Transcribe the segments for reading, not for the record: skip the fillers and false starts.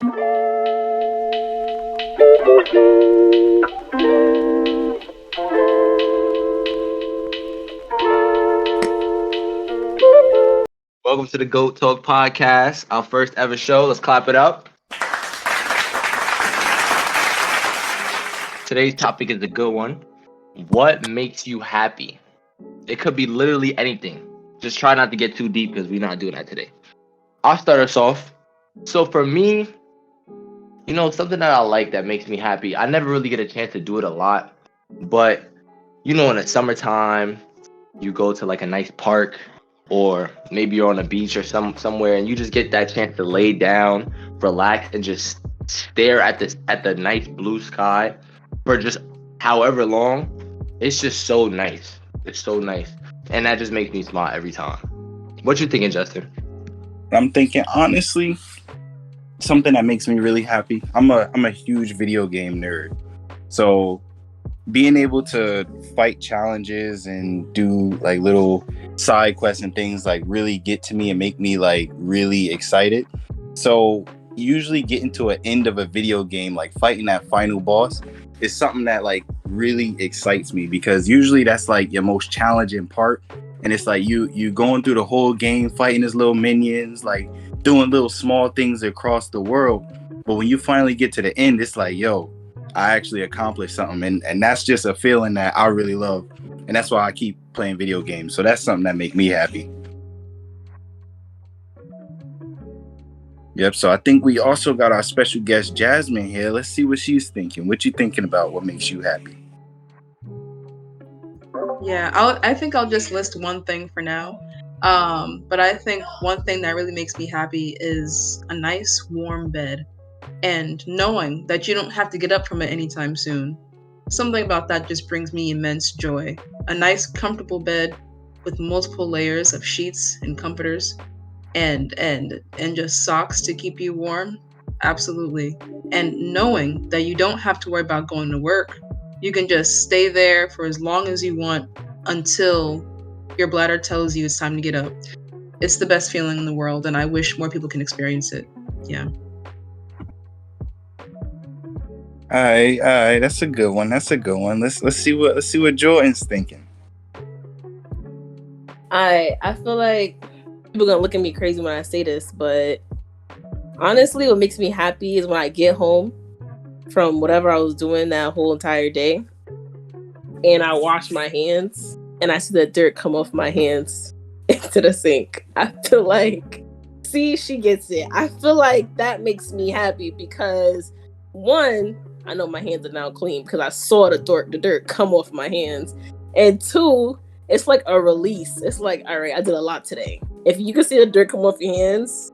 Welcome to the Goat Talk podcast, our first ever show. Let's clap it up. Today's topic is a good one. What makes you happy? It could be literally anything. Just try not to get too deep because we're not doing that today. I'll start us off. So for me, something that I like that makes me happy. I never really get a chance to do it a lot, but in the summertime, you go to like a nice park, or maybe you're on a beach or somewhere, and you just get that chance to lay down, relax, and just stare at the nice blue sky for just however long. It's just so nice. It's so nice, and that just makes me smile every time. What you thinking, Justin? I'm thinking, honestly, something that makes me really happy. I'm a huge video game nerd, so being able to fight challenges and do like little side quests and things like really get to me and make me like really excited. So usually getting to an end of a video game, like fighting that final boss, is something that like really excites me, because usually that's like your most challenging part. And it's like you going through the whole game fighting his little minions, like doing little small things across the world. But when you finally get to the end, it's like, yo, I actually accomplished something. And that's just a feeling that I really love. And that's why I keep playing video games. So that's something that makes me happy. Yep. So I think we also got our special guest, Jasmine, here. Let's see what she's thinking. What you thinking about? What makes you happy? Yeah, I think I'll just list one thing for now. But I think one thing that really makes me happy is a nice warm bed, and knowing that you don't have to get up from it anytime soon. Something about that just brings me immense joy. A nice comfortable bed with multiple layers of sheets and comforters and just socks to keep you warm. Absolutely. And knowing that you don't have to worry about going to work. You can just stay there for as long as you want until your bladder tells you it's time to get up. It's the best feeling in the world, and I wish more people can experience it. Yeah. All right. That's a good one. Let's see what Jordan's thinking. I feel like people are gonna look at me crazy when I say this, but honestly, what makes me happy is when I get home from whatever I was doing that whole entire day, and I wash my hands, and I see the dirt come off my hands into the sink. I feel like, see, she gets it. I feel like that makes me happy because, one, I know my hands are now clean because I saw the dirt come off my hands, and two, it's like a release. It's like, all right, I did a lot today. If you can see the dirt come off your hands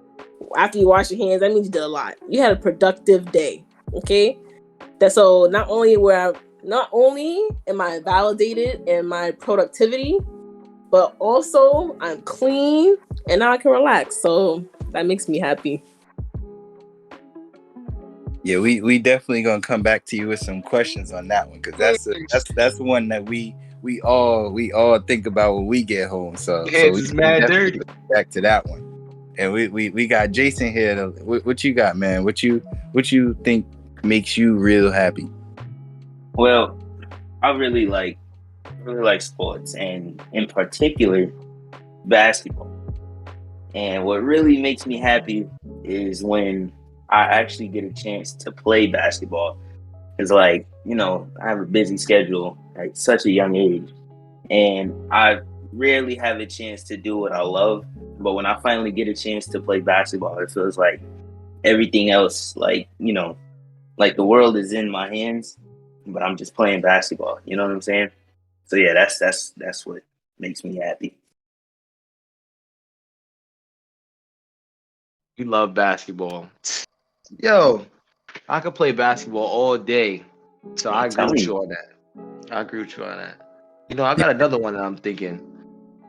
after you wash your hands, that means you did a lot. You had a productive day. Okay, so not only am I validated in my productivity, but also I'm clean and now I can relax. So that makes me happy. Yeah, we definitely gonna come back to you with some questions on that one, because that's one that we all think about when we get home. So Hands we mad definitely dirty. go back to that one. And we got Jason here. What you got, man? What you think makes you real happy? Well, I really like sports, and in particular basketball. And what really makes me happy is when I actually get a chance to play basketball. It's like, I have a busy schedule at such a young age, and I rarely have a chance to do what I love. But when I finally get a chance to play basketball, it feels like everything else, like the world is in my hands, but I'm just playing basketball. You know what I'm saying? So yeah, that's what makes me happy. You love basketball. Yo, I could play basketball all day. So I agree with you on that. I got another one that I'm thinking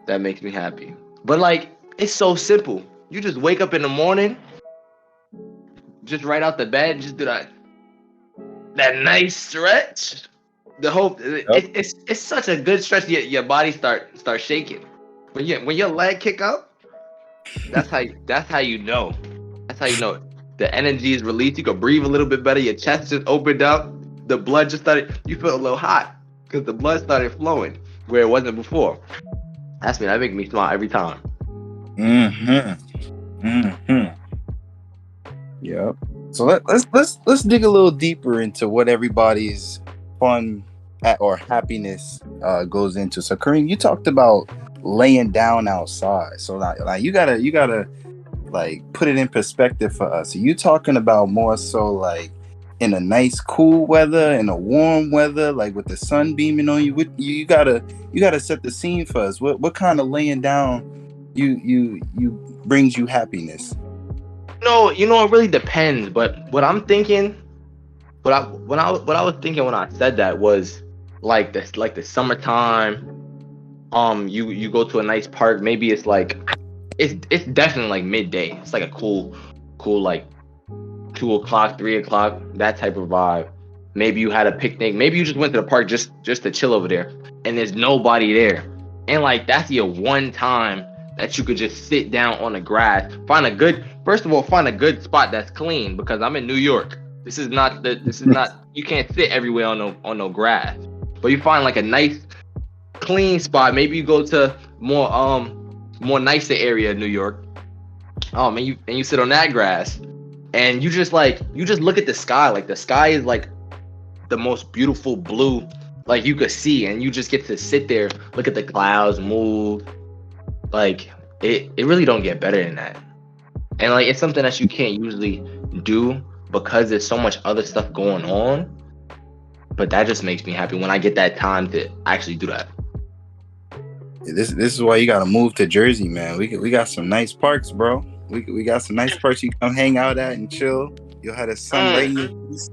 that makes me happy. But like, it's so simple. You just wake up in the morning, just right out the bed, just do that nice stretch. It's such a good stretch. Your body start shaking. When your leg kick up, that's how you know. That's how you know it. The energy is released. You could breathe a little bit better. Your chest just opened up. The blood just started. You feel a little hot because the blood started flowing where it wasn't before. That's me. That makes me smile every time. Yep. So let's dig a little deeper into what everybody's fun or happiness goes into. So Kareem, you talked about laying down outside. So like you gotta like put it in perspective for us. Are you talking about more so like in a nice cool weather, in a warm weather, like with the sun beaming on you? You gotta set the scene for us. What kind of laying down you brings you happiness? No, it really depends. But what I'm thinking, what I was thinking when I said that was like the summertime. You go to a nice park. Maybe it's like it's definitely like midday. It's like a cool like 2 o'clock, 3 o'clock, that type of vibe. Maybe you had a picnic. Maybe you just went to the park just to chill over there, and there's nobody there. And like that's your one time that you could just sit down on the grass. Find a good spot that's clean, because I'm in New York. This is not you can't sit everywhere on no grass. But you find like a nice clean spot. Maybe you go to more nicer area of New York. And you sit on that grass, and you just look at the sky. Like the sky is like the most beautiful blue like you could see, and you just get to sit there, look at the clouds move. Like it really don't get better than that. And like it's something that you can't usually do because there's so much other stuff going on. But that just makes me happy when I get that time to actually do that. This is why you gotta move to Jersey, man. We got some nice parks, bro. We got some nice parks you come hang out at and chill. You'll have the sun right in your face.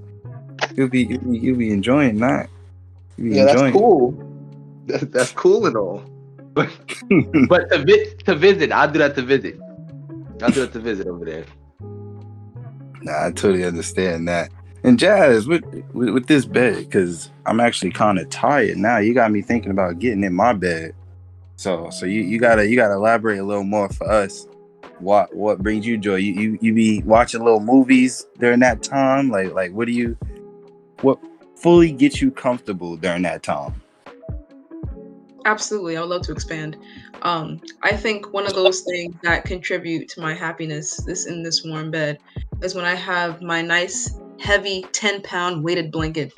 You'll be enjoying that. That's cool. That's cool and all. But to visit, I'll do that to visit. I'll do that to visit over there. Nah, I totally understand that. And Jazz, with this bed, because I'm actually kind of tired now. You got me thinking about getting in my bed. So you gotta elaborate a little more for us. What brings you joy? You be watching little movies during that time? Like what fully gets you comfortable during that time? Absolutely, I would love to expand. I think one of those things that contribute to my happiness in this warm bed is when I have my nice heavy 10-pound weighted blanket.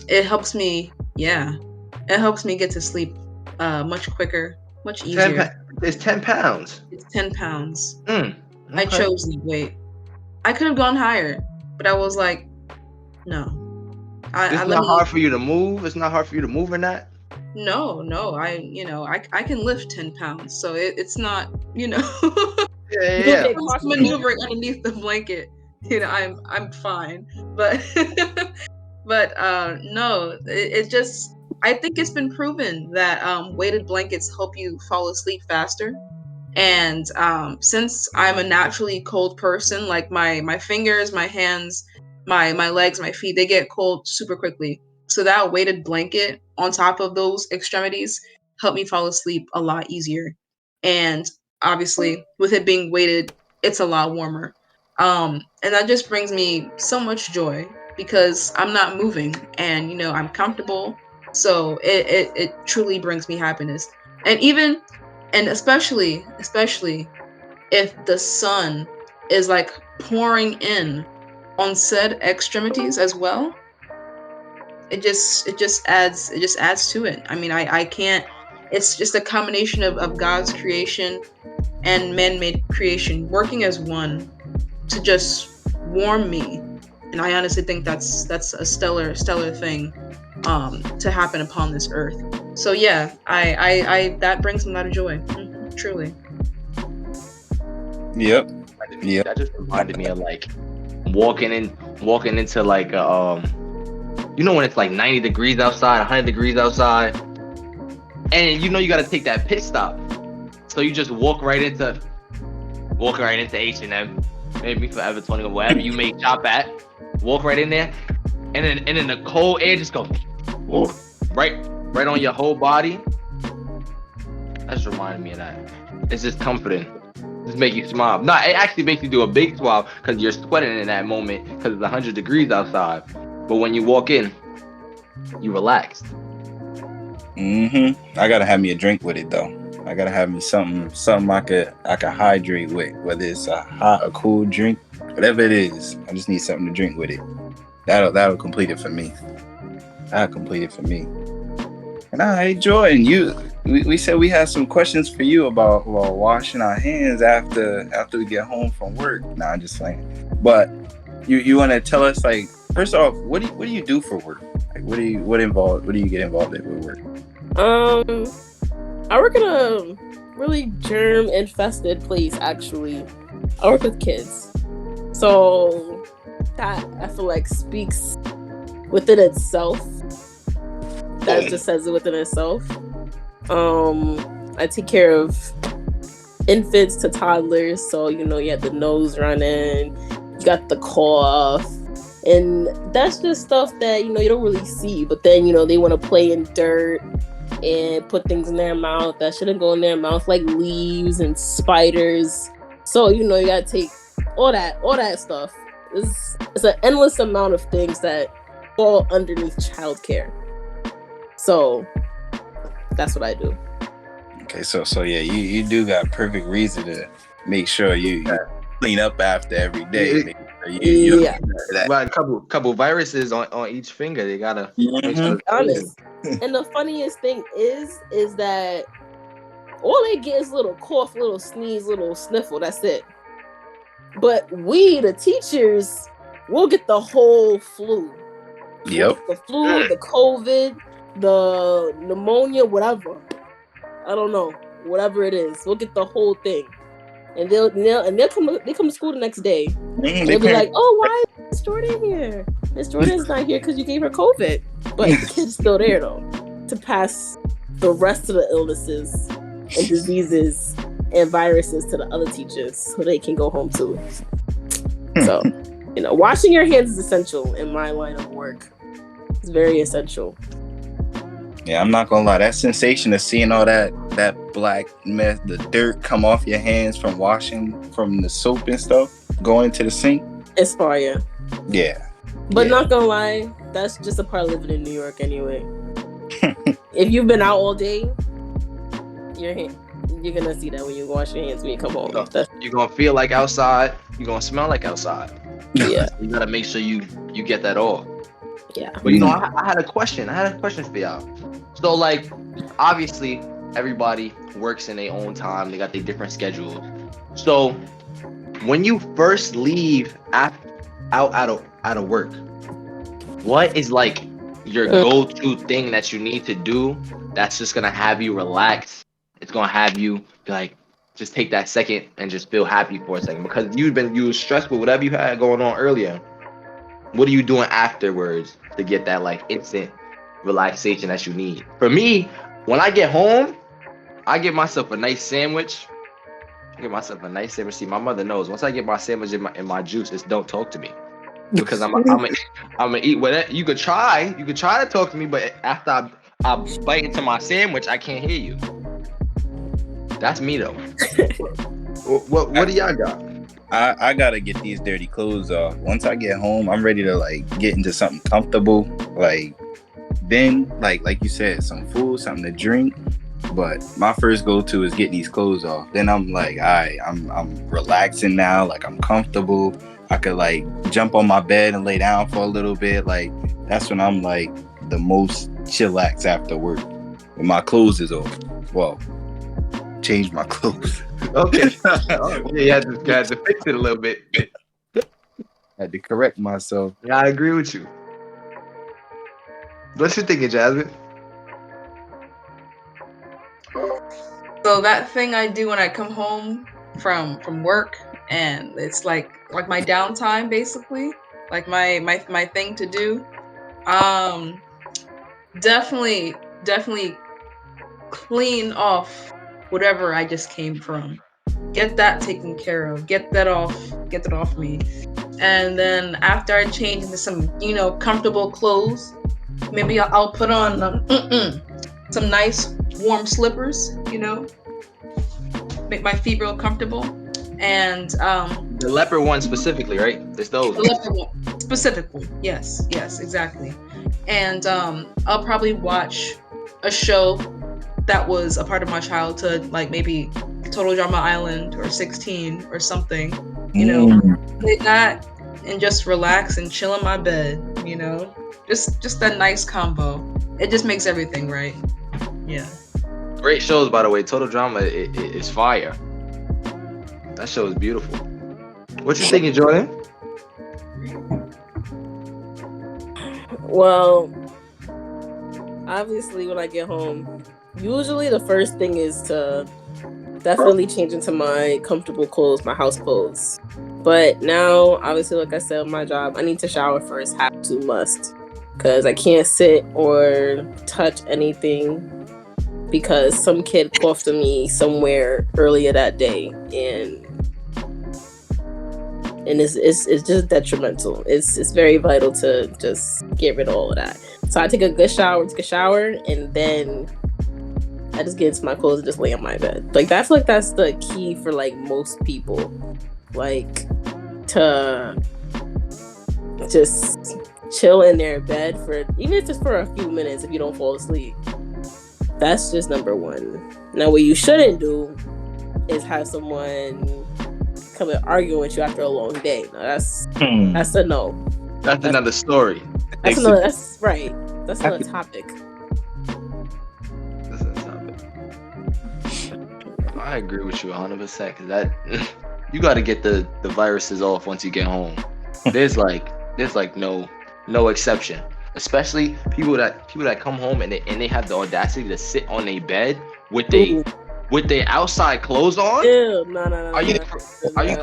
It helps me get to sleep much quicker, much easier. It's 10 pounds. It's 10 pounds. Okay. I chose the weight. I could have gone higher, but I was like, no. It's not hard for you to move. It's not hard for you to move in that. No. I can lift 10 pounds, so it's not, Yeah. maneuvering underneath the blanket. I'm fine, but no, it just. I think it's been proven that weighted blankets help you fall asleep faster. And since I'm a naturally cold person, like my fingers, my hands, my legs, my feet, they get cold super quickly. So that weighted blanket on top of those extremities help me fall asleep a lot easier. And obviously, with it being weighted, it's a lot warmer. And that just brings me so much joy because I'm not moving and, I'm comfortable. So it truly brings me happiness. And especially if the sun is like pouring in on said extremities as well, it just adds to it. I mean, I can't. It's just a combination of God's creation and man-made creation working as one to just warm me. And I honestly think that's a stellar thing to happen upon this earth. So yeah, I that brings me a lot of joy. Truly. Yep. That just reminded me of like walking into like when it's like 90 degrees outside, 100 degrees outside, and you got to take that pit stop. So you just walk right into H&M, maybe Forever 21, whatever you may shop at. Walk right in there, and then the cold air just goes right on your whole body. That just reminded me of that. It's just comforting. Just make you smile. No, it actually makes you do a big smile because you're sweating in that moment because it's 100 degrees outside. But when you walk in, you relax. I gotta have me a drink with it though. I gotta have me something I could hydrate with, whether it's a hot or cool drink, whatever it is. I just need something to drink with it. That'll complete it for me. That'll complete it for me. And I Jordan, we said we had some questions for you about washing our hands after we get home from work. Nah, I'm just playing. But you want to tell us, like, first off, what do you do for work? Like, what do you get involved in with work? I work in a really germ infested place. Actually, I work with kids, so that I feel like speaks within itself. That just says it within itself. I take care of infants to toddlers, so you have the nose running, you got the cough, and that's just stuff that you don't really see. But then they want to play in dirt and put things in their mouth that shouldn't go in their mouth, like leaves and spiders. So you gotta take all that stuff. It's an endless amount of things that fall underneath childcare. So that's what I do. Okay, so yeah, you do got perfect reason to make sure you clean up after every day. Make sure you Well, a couple viruses on each finger. They gotta make sure it's honest. And the funniest thing is that all they get is little cough, little sneeze, little sniffle. That's it. But we, the teachers, will get the whole flu. Yep. The flu, the COVID, the pneumonia, whatever. I don't know. Whatever it is, we'll get the whole thing. And they'll come to school the next day. They'll be like, "Oh, why is Miss Jordan here? Miss Jordan's not here because you gave her COVID." But the kid's still there though, to pass the rest of the illnesses and diseases and viruses to the other teachers, so they can go home too. So, washing your hands is essential in my line of work. It's very essential. Yeah, I'm not gonna lie. That sensation of seeing all that black mess, the dirt come off your hands from washing from the soap and stuff, going into the sink. It's fire. Yeah. But not gonna lie, that's just a part of living in New York anyway. If you've been out all day, you're gonna see that when you wash your hands when you come home. You're gonna feel like outside. You're gonna smell like outside. Yeah. You gotta make sure you get that off. Yeah. But I had a question. For y'all. So like, obviously, everybody works in their own time. They got their different schedules. So when you first leave out of work, what is like your go-to thing that you need to do that's just gonna have you relax? It's gonna have you be like, just take that second and just feel happy for a second, because you were stressed with whatever you had going on earlier. What are you doing afterwards to get that like instant relaxation that you need? For me, when I get home, I get myself a nice sandwich. See, my mother knows. Once I get my sandwich in my juice, it's don't talk to me, because I'm gonna eat whatever. You could try to talk to me, but after I bite into my sandwich, I can't hear you. That's me though. What do y'all got? I gotta get these dirty clothes off. Once I get home, I'm ready to like get into something comfortable. Like then, like you said, some food, something to drink. But my first go-to is getting these clothes off. Then I'm like, all right, I'm relaxing now. Like I'm comfortable. I could like jump on my bed and lay down for a little bit. Like that's when I'm like the most chillax after work. When my clothes is off. Well, change my clothes. Okay. You had to fix it a little bit. I had to correct myself. Yeah, I agree with you. What you thinking, Jasmine? So that thing I do when I come home from work, and it's like my downtime basically, like my thing to do. Definitely clean off whatever I just came from. Get that taken care of. Get that off me. And then after I change into some comfortable clothes, maybe I'll put on some nice warm slippers, make my feet real comfortable. And The leopard one specifically, right? It's those. the leopard one specifically. Yes, exactly. And I'll probably watch a show that was a part of my childhood, like maybe Total Drama Island or 16 or something. You know, play that and just relax and chill in my bed. You know, just that nice combo. It just makes everything right. Yeah. Great shows, by the way. Total Drama is fire. That show is beautiful. What you thinking, Jordan? Well, obviously, when I get home, usually the first thing is to definitely change into my comfortable clothes, my house clothes. But now, obviously, like I said, my job, I need to shower first, have to, must. Because I can't sit or touch anything because some kid coughed on me somewhere earlier that day. And it's just detrimental. It's very vital to just get rid of all of that. So I take a good shower, and then I just get into my clothes and just lay on my bed. Like, I feel like that's the key for like most people. Like, to just chill in their bed for even if it's just for a few minutes if you don't fall asleep. That's just number one. Now, what you shouldn't do is have someone come and argue with you after a long day. No, that's a no. That's another story. That's right. That's another topic. That's another topic. I agree with you 100% because that you got to get the viruses off once you get home. There's like no exception. Especially people that come home and they have the audacity to sit on a bed with their outside clothes on. Ew, no. Are you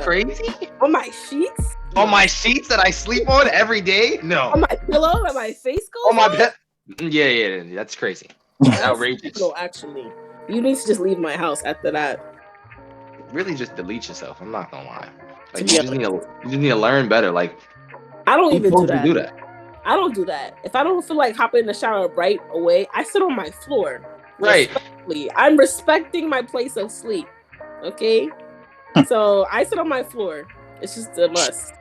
crazy? On my sheets? On my sheets that I sleep on every day? No. On my pillow? And my face goes on my bed? Yeah, that's crazy. That's outrageous. No, actually, you need to just leave my house after that. Really, just delete yourself. I'm not gonna lie. Like, you just need to learn better. Like, I don't even do that. Do that. I don't do that. If I don't feel like hopping in the shower right away, I sit on my floor. Right. I'm respecting my place of sleep. Okay? So I sit on my floor. It's just a must.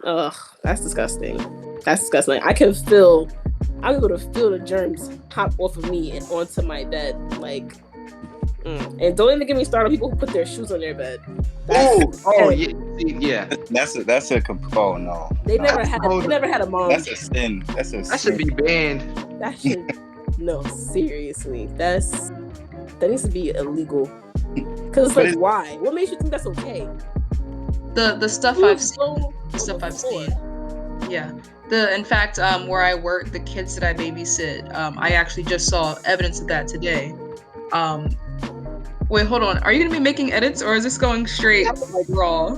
Ugh, that's disgusting. I can able to feel the germs hop off of me and onto my bed. Like, and don't even get me started on people who put their shoes on their bed. Yeah. That's a oh no. They never had a mom. That's a sin. That should be banned. That should no, seriously. That needs to be illegal. Because it's like, why? What makes you think that's okay? The stuff I've seen. The stuff I've seen. Yeah. In fact, where I work, the kids that I babysit, I actually just saw evidence of that today. Wait, hold on. Are you gonna be making edits, or is this going straight like raw?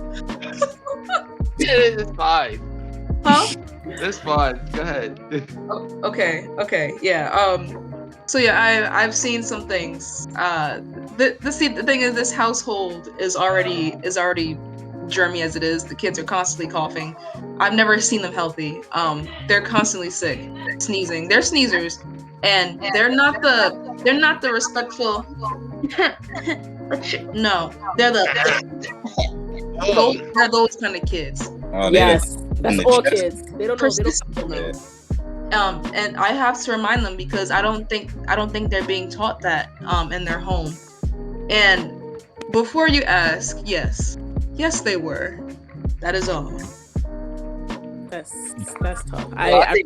It's fine. Huh? It's fine. Go ahead. Okay. Yeah. So yeah, I've seen some things. The thing is, this household is already germy as it is. The kids are constantly coughing. I've never seen them healthy. They're constantly sick, sneezing. They're sneezers, and they're not the respectful. No, they're those kind of kids. Yes, that's all kids. They don't know. And I have to remind them because I don't think they're being taught that in their home. And before you ask, yes, they were. That is all. That's tough. I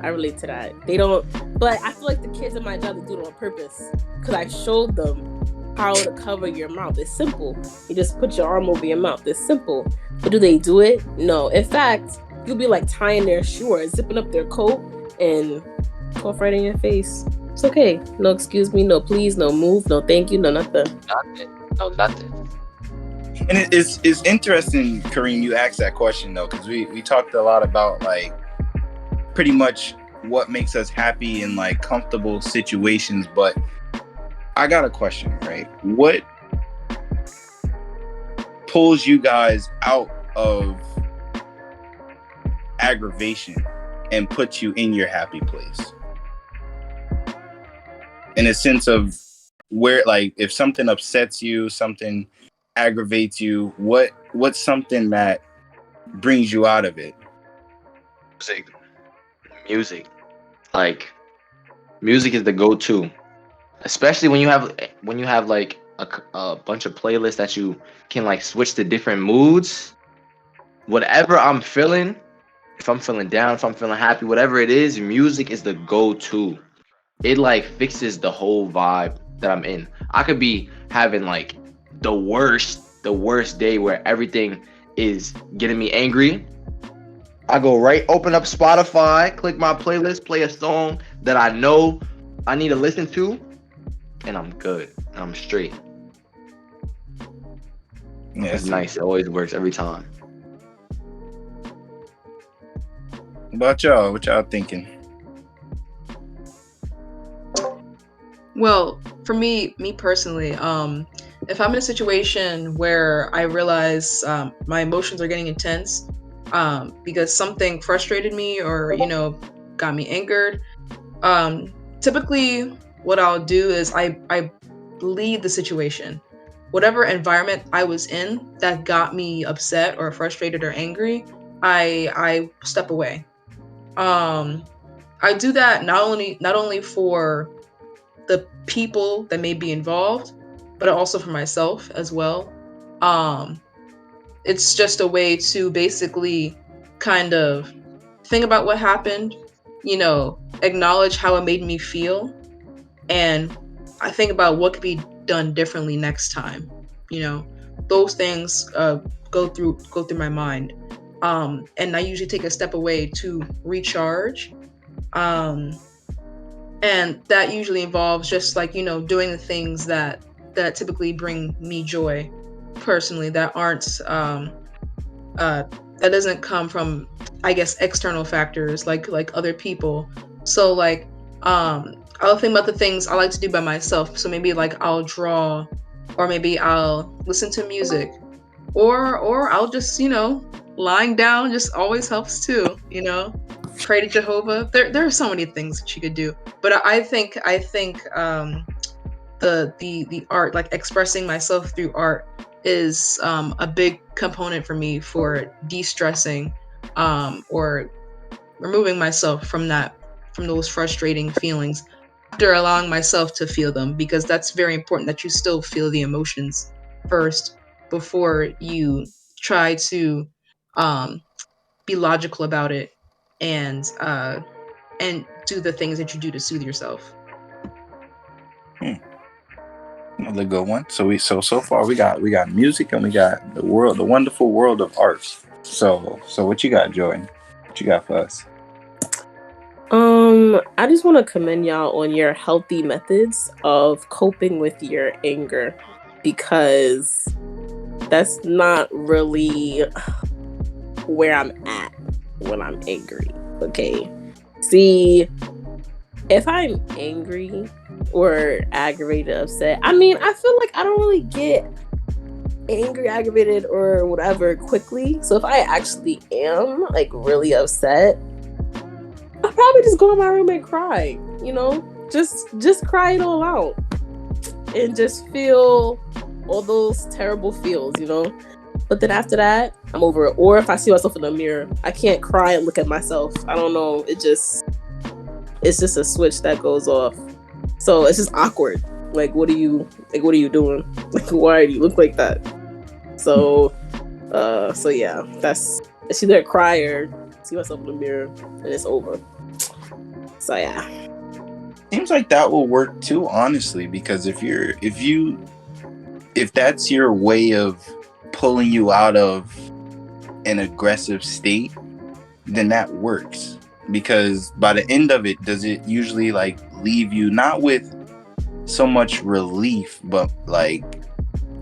relate to that. They don't, but I feel like the kids in my job, they do it on purpose because I showed them how to cover your mouth. It's simple. You just put your arm over your mouth. It's simple. But do they do it? No. In fact, you'll be like tying their shoe or zipping up their coat and cough right in your face. It's okay. No excuse me, no please, no move, no thank you, no nothing. Nothing. And it's interesting, Kareim, you asked that question though, because we talked a lot about like pretty much what makes us happy in like comfortable situations, but I got a question, right? What pulls you guys out of aggravation and puts you in your happy place? In a sense of where, like, if something upsets you, something aggravates you? What's something that brings you out of it? Music. Like, music is the go-to, especially when you have like a bunch of playlists that you can like switch to different moods. Whatever I'm feeling, if I'm feeling down, if I'm feeling happy, whatever it is, music is the go-to. It like fixes the whole vibe that I'm in. I could be having like the worst day where everything is getting me angry. I go right, open up Spotify, click my playlist, play a song that I know I need to listen to, and I'm good. I'm straight. Yeah, It's nice. It always works every time. About y'all, what y'all thinking? Well, for me personally, if I'm in a situation where I realize my emotions are getting intense, because something frustrated me or got me angered, typically what I'll do is I leave the situation. Whatever environment I was in that got me upset or frustrated or angry, I step away. I do that not only for the people that may be involved, but also for myself as well. Um, it's just a way to basically kind of think about what happened, acknowledge how it made me feel, and I think about what could be done differently next time. Those things go through my mind, and I usually take a step away to recharge. Um, and that usually involves just like doing the things that typically bring me joy personally, that aren't that doesn't come from, I guess, external factors like other people. So like I'll think about the things I like to do by myself. So maybe like I'll draw, or maybe I'll listen to music, or I'll just lying down just always helps too. Pray to Jehovah. There are so many things that you could do, but I think the art, like expressing myself through art, is a big component for me for de-stressing, or removing myself from those frustrating feelings after allowing myself to feel them, because that's very important that you still feel the emotions first before you try to um, be logical about it, and do the things that you do to soothe yourself. Another good one. So far we got music and we got the wonderful world of art. So what you got, Joy? What you got for us? I just want to commend y'all on your healthy methods of coping with your anger, because that's not really where I'm at when I'm angry. Okay. See, if I'm angry or aggravated, upset, I feel like I don't really get angry, aggravated, or whatever quickly. So if I actually am like really upset, I'll probably just go in my room and cry, just cry it all out and just feel all those terrible feels, But then after that, I'm over it. Or if I see myself in the mirror, I can't cry and look at myself. I don't know. It's just a switch that goes off. So it's just awkward. Like, what are you doing? Like, why do you look like that? So yeah, it's either cry or see myself in the mirror and it's over. So yeah. Seems like that will work too, honestly, because if that's your way of pulling you out of an aggressive state, then that works. Because by the end of it, does it usually like leave you not with so much relief, but like,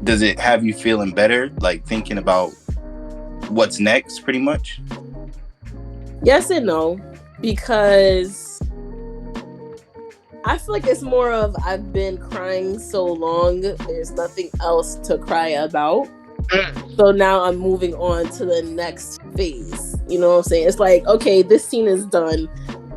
does it have you feeling better, like thinking about what's next, pretty much? Yes and no, because I feel like it's more of, I've been crying so long, there's nothing else to cry about. So now I'm moving on to the next phase. You know what I'm saying? It's like, okay, this scene is done.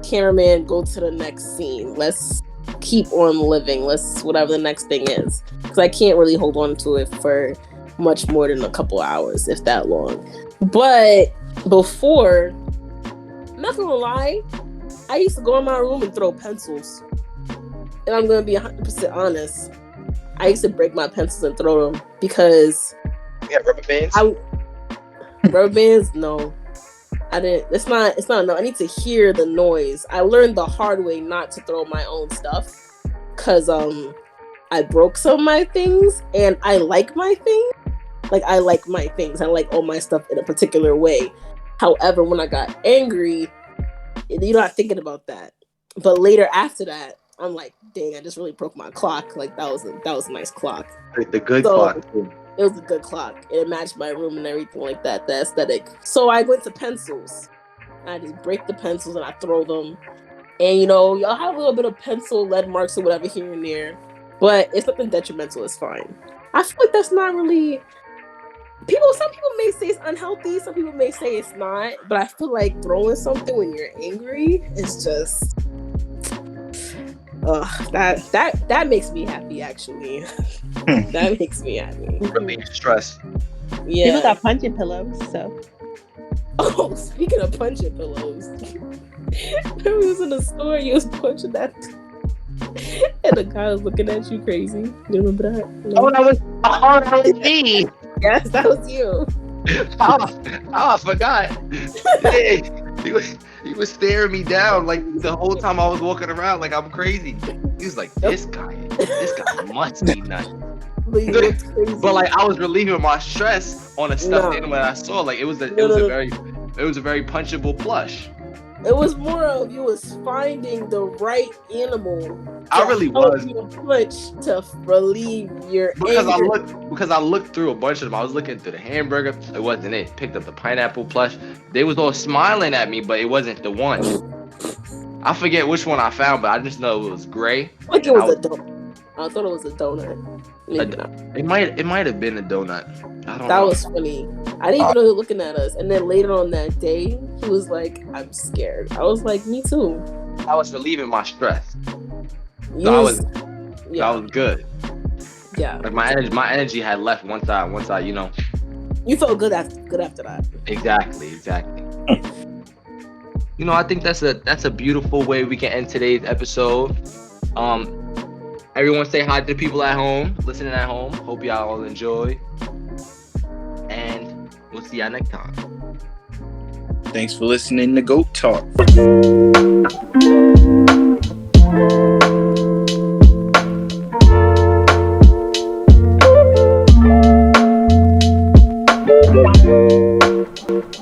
Cameraman, go to the next scene. Let's keep on living. Let's whatever the next thing is. Because I can't really hold on to it for much more than a couple hours, if that long. But before, I'm not gonna lie, I used to go in my room and throw pencils. And I'm gonna be 100% honest. I used to break my pencils and throw them because Yeah, rubber bands. Rubber bands, no. I didn't. It's not enough. I need to hear the noise. I learned the hard way not to throw my own stuff because I broke some of my things, and I like my things. Like, I like my things. I like all my stuff in a particular way. However, when I got angry, you're not thinking about that. But later after that, I'm like, dang, I just really broke my clock. Like, that was a nice clock. The good clock. It was a good clock. It matched my room and everything like that, the aesthetic. So I went to pencils. I just break the pencils and I throw them. And, you know, y'all have a little bit of pencil lead marks or whatever here and there. But it's nothing detrimental. It's fine. I feel like that's not really... Some people may say it's unhealthy. Some people may say it's not. But I feel like throwing something when you're angry is just... that makes me happy, actually. That makes me happy. Relieve stress. Yeah. People got punching pillows, so. Oh, speaking of punching pillows, I was in the store, you was punching that, and the guy was looking at you crazy. You remember that? No? Oh, that was me. Yes, that was you. I forgot. Hey, he was staring me down like the whole time I was walking around like I'm crazy. He was like, this guy must be nuts. But like I was relieving my stress on a stuffed animal that I saw. Like it was a very punchable plush. It was more of you was finding the right animal. I really was. Punch to relieve your anger. Because I looked through a bunch of them. I was looking through the hamburger. It wasn't it. Picked up the pineapple plush. They was all smiling at me, but it wasn't the one. I forget which one I found, but I just know it was gray. Like it was a donut. I thought it was a donut. It might have been a donut. I don't know. That was funny. I didn't even know he was looking at us. And then later on that day, he was like, I'm scared. I was like, me too. I was relieving my stress. I was good. Yeah. Like my energy had left once I, you know. You felt good after that. Exactly. You know, I think that's a beautiful way we can end today's episode. Everyone say hi to the people at home, listening at home. Hope y'all all enjoy. And we'll see y'all next time. Thanks for listening to Goat Talk.